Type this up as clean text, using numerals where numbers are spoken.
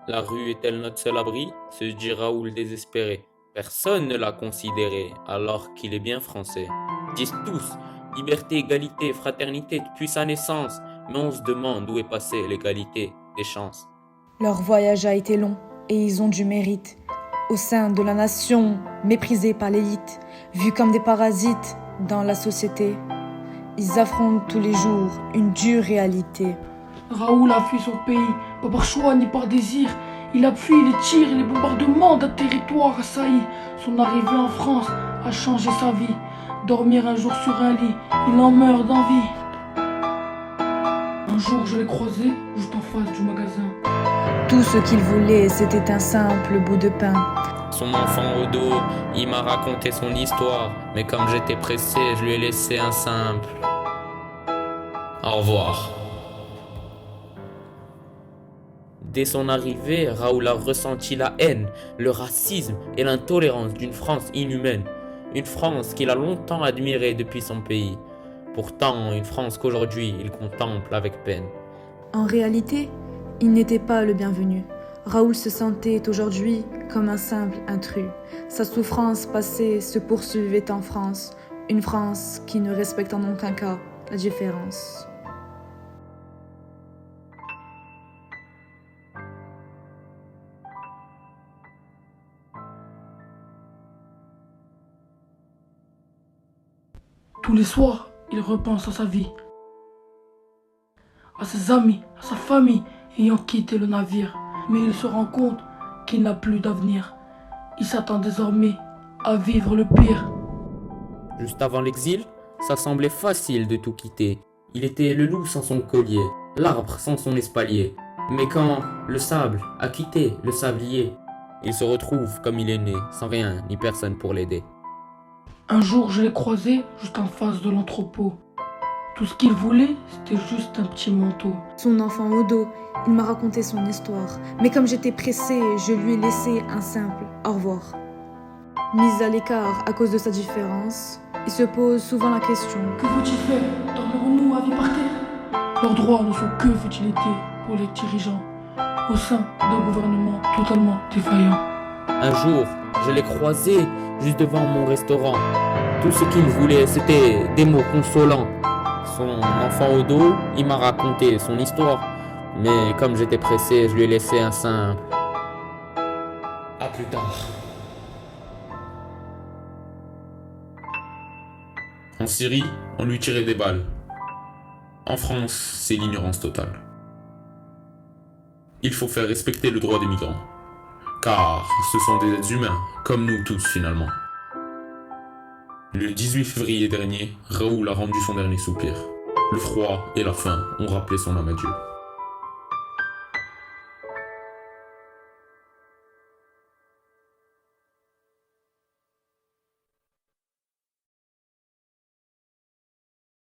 La rue est-elle notre seul abri? Se dit Raoul désespéré. Personne ne l'a considéré, alors qu'il est bien français. Disent tous, liberté, égalité, fraternité depuis sa naissance. Mais on se demande où est passée l'égalité des chances. Leur voyage a été long et ils ont du mérite. Au sein de la nation, méprisés par l'élite, vus comme des parasites dans la société, ils affrontent tous les jours une dure réalité. Raoul a fui son pays, pas par choix ni par désir. Il a fui les tirs et les bombardements d'un territoire assailli. Son arrivée en France a changé sa vie. Dormir un jour sur un lit, il en meurt d'envie. Un jour je l'ai croisé juste en face du magasin. Tout ce qu'il voulait, c'était un simple bout de pain. Son enfant au dos, il m'a raconté son histoire. Mais comme j'étais pressé, je lui ai laissé un simple au revoir. Dès son arrivée, Raoul a ressenti la haine, le racisme et l'intolérance d'une France inhumaine. Une France qu'il a longtemps admirée depuis son pays. Pourtant, une France qu'aujourd'hui il contemple avec peine. En réalité, il n'était pas le bienvenu. Raoul se sentait aujourd'hui comme un simple intrus. Sa souffrance passée se poursuivait en France, une France qui ne respecte en aucun cas la différence. Tous les soirs, il repense à sa vie, à ses amis, à sa famille ayant quitté le navire. Mais il se rend compte qu'il n'a plus d'avenir. Il s'attend désormais à vivre le pire. Juste avant l'exil, ça semblait facile de tout quitter. Il était le loup sans son collier, l'arbre sans son espalier. Mais quand le sable a quitté le sablier, il se retrouve comme il est né, sans rien ni personne pour l'aider. Un jour, je l'ai croisé juste en face de l'entrepôt. Tout ce qu'il voulait, c'était juste un petit manteau. Son enfant au dos, il m'a raconté son histoire. Mais comme j'étais pressée, je lui ai laissé un simple au revoir. Mis à l'écart à cause de sa différence, il se pose souvent la question: Que faut-il faire? Dormirons-nous à vie par terre? Leurs droits ne sont que futilité pour les dirigeants, au sein d'un gouvernement totalement défaillant. Un jour, je l'ai croisé juste devant mon restaurant. Tout ce qu'il voulait, c'était des mots consolants. Son enfant au dos, il m'a raconté son histoire. Mais comme j'étais pressé, je lui ai laissé un simple à plus tard. En Syrie, on lui tirait des balles. En France, c'est l'ignorance totale. Il faut faire respecter le droit des migrants. Car ce sont des êtres humains, comme nous tous finalement. Le 18 février dernier, Raoul a rendu son dernier soupir. Le froid et la faim ont rappelé son âme à Dieu.